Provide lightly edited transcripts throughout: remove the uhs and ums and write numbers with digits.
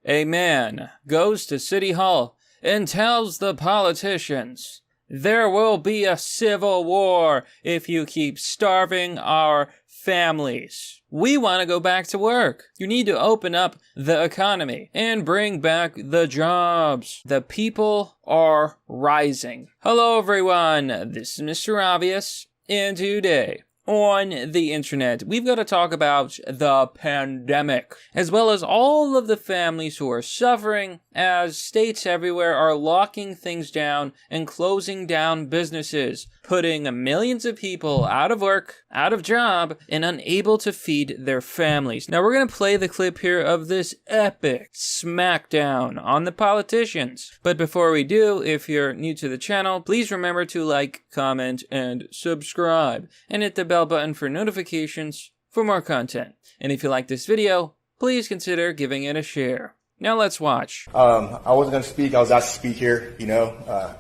A man goes to City Hall and tells the politicians, "There will be a civil war if you keep starving our families. We want to go back to work. You need to open up the economy and bring back the jobs." The people are rising. Hello everyone, this is Mr. Obvious, and today on the internet, we've got to talk about the pandemic, as well as all of the families who are suffering as states everywhere are locking things down and closing down businesses, putting millions of people out of work, out of job, and unable to feed their families. Now we're going to play the clip here of this epic smackdown on the politicians. But before we do, if you're new to the channel, please remember to like, comment, and subscribe, and hit the bell button for notifications for more content. And if you like this video, please consider giving it a share. Now let's watch. I wasn't going to speak. I was asked to speak here,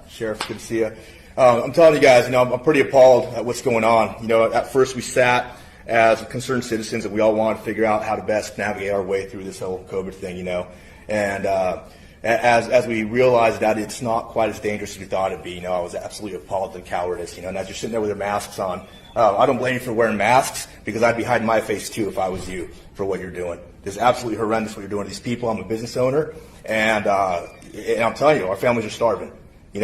Sheriff, good to see you. I'm telling you guys, I'm pretty appalled at what's going on. At first we sat as concerned citizens and we all wanted to figure out how to best navigate our way through this whole COVID thing, and as we realized that it's not quite as dangerous as we thought it'd be, I was absolutely appalled at the cowardice, and as you're sitting there with your masks on, I don't blame you for wearing masks, because I'd be hiding my face too if I was you for what you're doing. It's absolutely horrendous what you're doing to these people. I'm a business owner, and I'm telling you, our families are starving.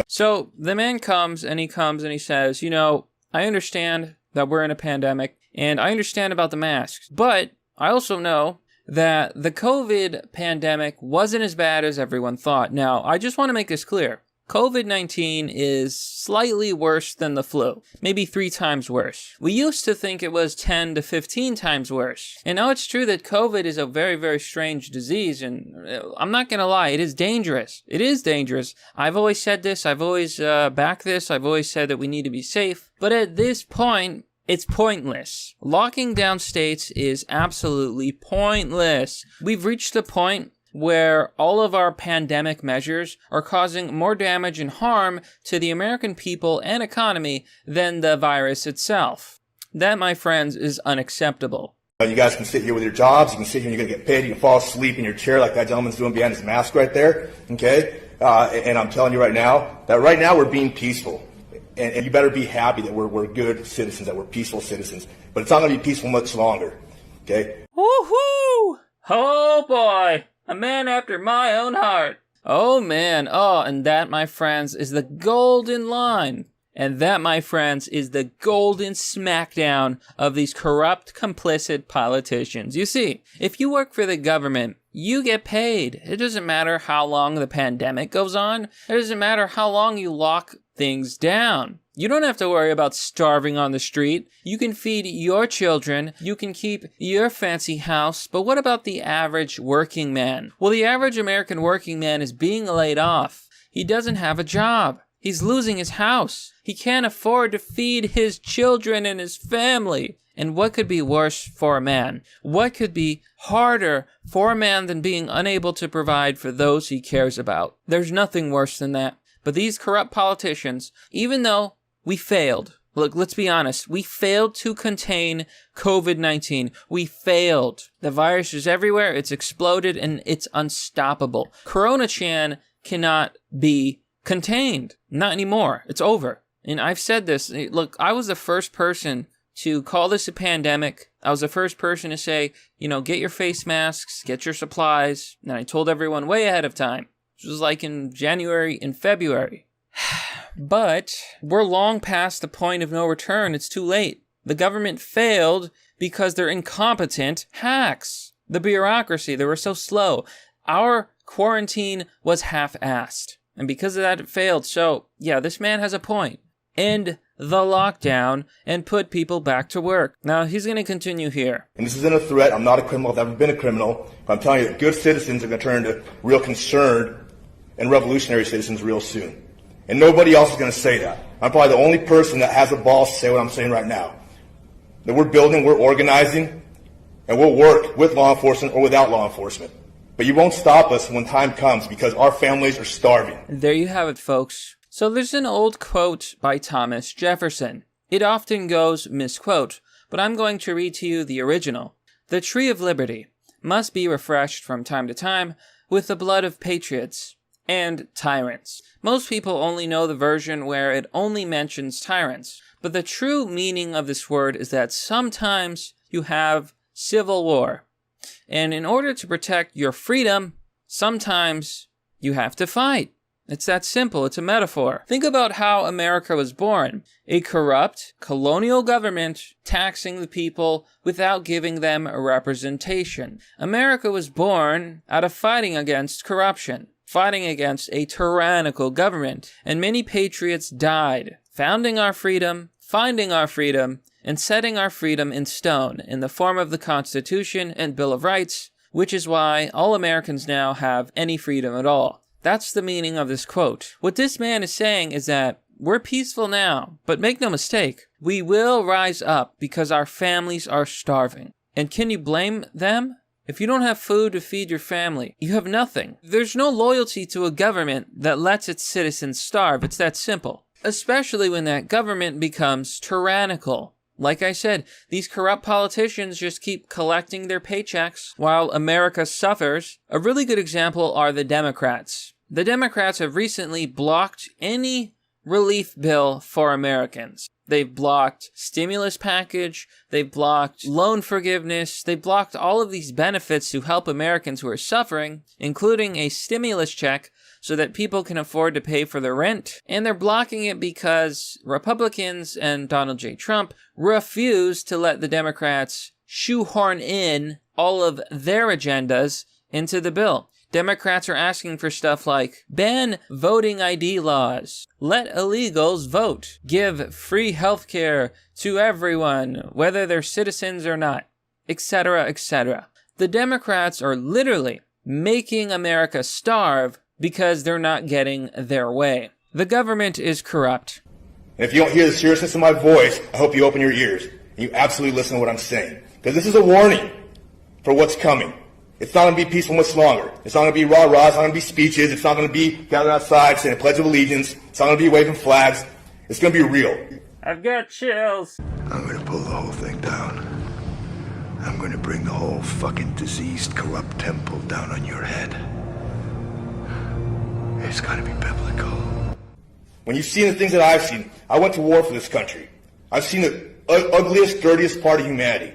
So the man comes and he says, I understand that we're in a pandemic, and I understand about the masks, but I also know that the COVID pandemic wasn't as bad as everyone thought. Now, I just want to make this clear. COVID-19 is slightly worse than the flu, maybe 3 times worse. We used to think it was 10 to 15 times worse. And now it's true that COVID is a very, very strange disease, and I'm not gonna lie, it is dangerous. It is dangerous. I've always said this, I've always backed this, I've always said that we need to be safe. But at this point, it's pointless. Locking down states is absolutely pointless. We've reached the point where all of our pandemic measures are causing more damage and harm to the American people and economy than the virus itself. That, my friends, is unacceptable. You guys can sit here with your jobs, you can sit here and you're going to get paid, you can fall asleep in your chair like that gentleman's doing behind his mask right there, okay? And I'm telling you right now, that right now we're being peaceful. And you better be happy that we're good citizens, that we're peaceful citizens. But it's not going to be peaceful much longer, okay? Woohoo! Oh boy! A man after my own heart. Oh man, and that, my friends, is the golden line. And that, my friends, is the golden smackdown of these corrupt, complicit politicians. You see, if you work for the government, you get paid. It doesn't matter how long the pandemic goes on. It doesn't matter how long you lock things down. You don't have to worry about starving on the street. You can feed your children. You can keep your fancy house. But what about the average working man? Well, the average American working man is being laid off. He doesn't have a job. He's losing his house. He can't afford to feed his children and his family. And what could be worse for a man? What could be harder for a man than being unable to provide for those he cares about? There's nothing worse than that. But these corrupt politicians, even though we failed. Look, let's be honest. We failed to contain COVID-19. We failed. The virus is everywhere. It's exploded and it's unstoppable. Corona-chan cannot be contained. Not anymore. It's over. And I've said this. Look, I was the first person to call this a pandemic. I was the first person to say, get your face masks, get your supplies. And I told everyone way ahead of time. This was like in January and February. But we're long past the point of no return. It's too late. The government failed because they're incompetent hacks. The bureaucracy, they were so slow. Our quarantine was half-assed. And because of that, it failed. So, yeah, this man has a point. End the lockdown and put people back to work. Now, he's going to continue here. And this isn't a threat. I'm not a criminal. I've never been a criminal. But I'm telling you that good citizens are going to turn into real concerned and revolutionary citizens real soon. And nobody else is going to say that. I'm probably the only person that has the balls to say what I'm saying right now. That we're building, we're organizing, and we'll work with law enforcement or without law enforcement. But you won't stop us when time comes because our families are starving. There you have it, folks. So there's an old quote by Thomas Jefferson. It often goes misquote, but I'm going to read to you the original. The tree of liberty must be refreshed from time to time with the blood of patriots and tyrants. Most people only know the version where it only mentions tyrants, but the true meaning of this word is that sometimes you have civil war. And in order to protect your freedom, sometimes you have to fight. It's that simple. It's a metaphor. Think about how America was born. A corrupt colonial government taxing the people without giving them a representation. America was born out of fighting against corruption, fighting against a tyrannical government. And many patriots died, founding our freedom, finding our freedom, and setting our freedom in stone in the form of the Constitution and Bill of Rights, which is why all Americans now have any freedom at all. That's the meaning of this quote. What this man is saying is that we're peaceful now, but make no mistake, we will rise up because our families are starving. And can you blame them? If you don't have food to feed your family, you have nothing. There's no loyalty to a government that lets its citizens starve. It's that simple. Especially when that government becomes tyrannical. Like I said, these corrupt politicians just keep collecting their paychecks while America suffers. A really good example are the Democrats. The Democrats have recently blocked any relief bill for Americans. They've blocked stimulus package, they've blocked loan forgiveness, they've blocked all of these benefits to help Americans who are suffering, including a stimulus check so that people can afford to pay for their rent. And they're blocking it because Republicans and Donald J. Trump refuse to let the Democrats shoehorn in all of their agendas into the bill. Democrats are asking for stuff like ban voting ID laws, let illegals vote, give free healthcare to everyone, whether they're citizens or not, etc., etc. The Democrats are literally making America starve because they're not getting their way. The government is corrupt. And if you don't hear the seriousness of my voice, I hope you open your ears and you absolutely listen to what I'm saying. Because this is a warning for what's coming. It's not going to be peaceful much longer. It's not going to be rah-rah. It's not going to be speeches. It's not going to be gathered outside saying a Pledge of Allegiance. It's not going to be waving flags. It's going to be real. I've got chills. I'm going to pull the whole thing down. I'm going to bring the whole fucking diseased, corrupt temple down on your head. It's got to be biblical. When you've seen the things that I've seen, I went to war for this country. I've seen the ugliest, dirtiest part of humanity.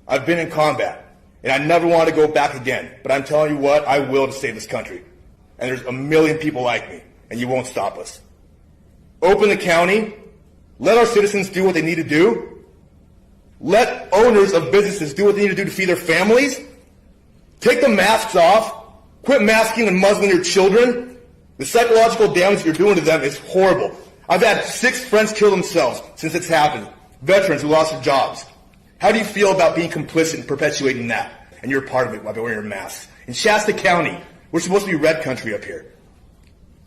I've been in combat. And I never want to go back again. But I'm telling you what, I will to save this country. And there's a million people like me, and you won't stop us. Open the county. Let our citizens do what they need to do. Let owners of businesses do what they need to do to feed their families. Take the masks off. Quit masking and muzzling your children. The psychological damage you're doing to them is horrible. I've had 6 friends kill themselves since it's happened. Veterans who lost their jobs. How do you feel about being complicit in perpetuating that? And you're a part of it by wearing your masks. In Shasta County, we're supposed to be red country up here.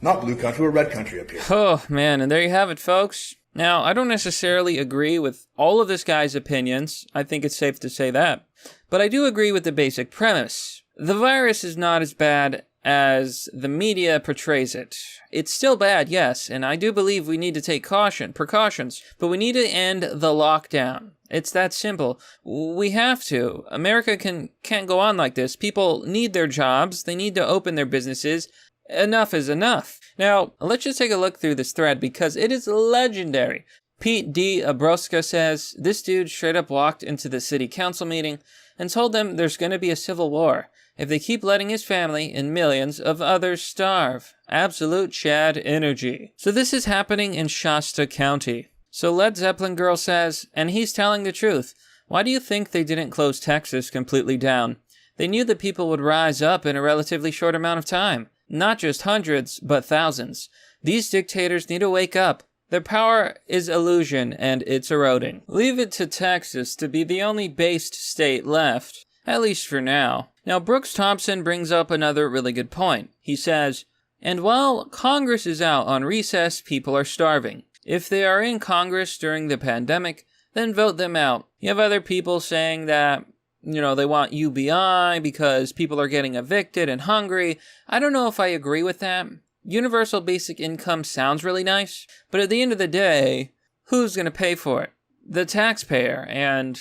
Not blue country, we're red country up here. Oh, man, and there you have it, folks. Now, I don't necessarily agree with all of this guy's opinions. I think it's safe to say that. But I do agree with the basic premise. The virus is not as bad as the media portrays it. It's still bad, yes, and I do believe we need to take precautions, but we need to end the lockdown. It's that simple. We have to. America can't go on like this. People need their jobs. They need to open their businesses. Enough is enough. Now, let's just take a look through this thread because it is legendary. Pete D. Abroska says, this dude straight up walked into the city council meeting and told them there's going to be a civil war if they keep letting his family and millions of others starve. Absolute Chad energy. So this is happening in Shasta County. So Led Zeppelin girl says, and he's telling the truth. Why do you think they didn't close Texas completely down? They knew that people would rise up in a relatively short amount of time. Not just hundreds, but thousands. These dictators need to wake up. Their power is illusion, and it's eroding. Leave it to Texas to be the only based state left. At least for now. Now, Brooks Thompson brings up another really good point. He says, and while Congress is out on recess, people are starving. If they are in Congress during the pandemic, then vote them out. You have other people saying that, they want UBI because people are getting evicted and hungry. I don't know if I agree with that. Universal basic income sounds really nice, but at the end of the day, who's going to pay for it? The taxpayer. And,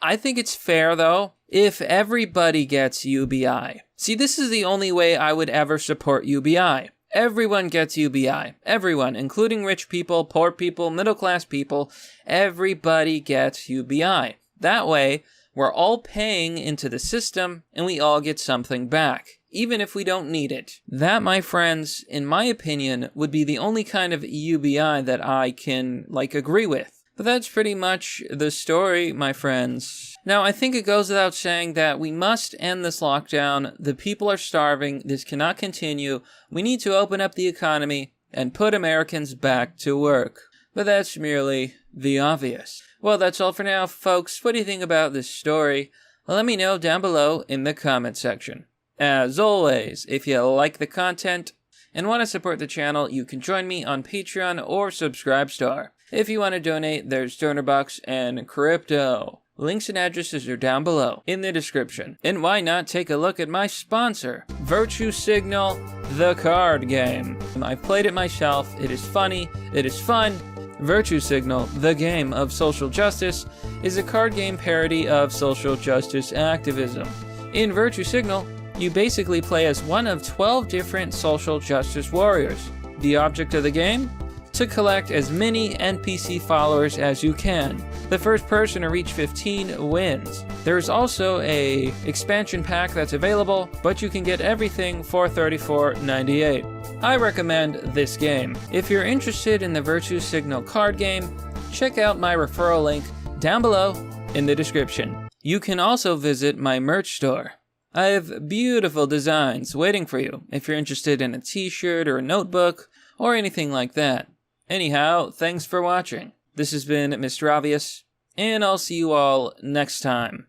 I think it's fair, though, if everybody gets UBI. See, this is the only way I would ever support UBI. Everyone gets UBI. Everyone, including rich people, poor people, middle-class people, everybody gets UBI. That way, we're all paying into the system, and we all get something back, even if we don't need it. That, my friends, in my opinion, would be the only kind of UBI that I can, agree with. But that's pretty much the story, my friends. Now, I think it goes without saying that we must end this lockdown. The people are starving. This cannot continue. We need to open up the economy and put Americans back to work. But that's merely the obvious. Well, that's all for now, folks. What do you think about this story? Let me know down below in the comment section. As always, if you like the content and want to support the channel, you can join me on Patreon or Subscribestar. If you want to donate, there's DonorBucks and crypto. Links and addresses are down below in the description. And why not take a look at my sponsor, Virtue Signal, the card game. I've played it myself. It is funny. It is fun. Virtue Signal, the game of social justice, is a card game parody of social justice activism. In Virtue Signal, you basically play as one of 12 different social justice warriors. The object of the game? To collect as many NPC followers as you can. The first person to reach 15 wins. There's also a expansion pack that's available, but you can get everything for $34.98. I recommend this game. If you're interested in the Virtue Signal card game, check out my referral link down below in the description. You can also visit my merch store. I have beautiful designs waiting for you if you're interested in a t-shirt or a notebook or anything like that. Anyhow, thanks for watching. This has been Mr. Obvious, and I'll see you all next time.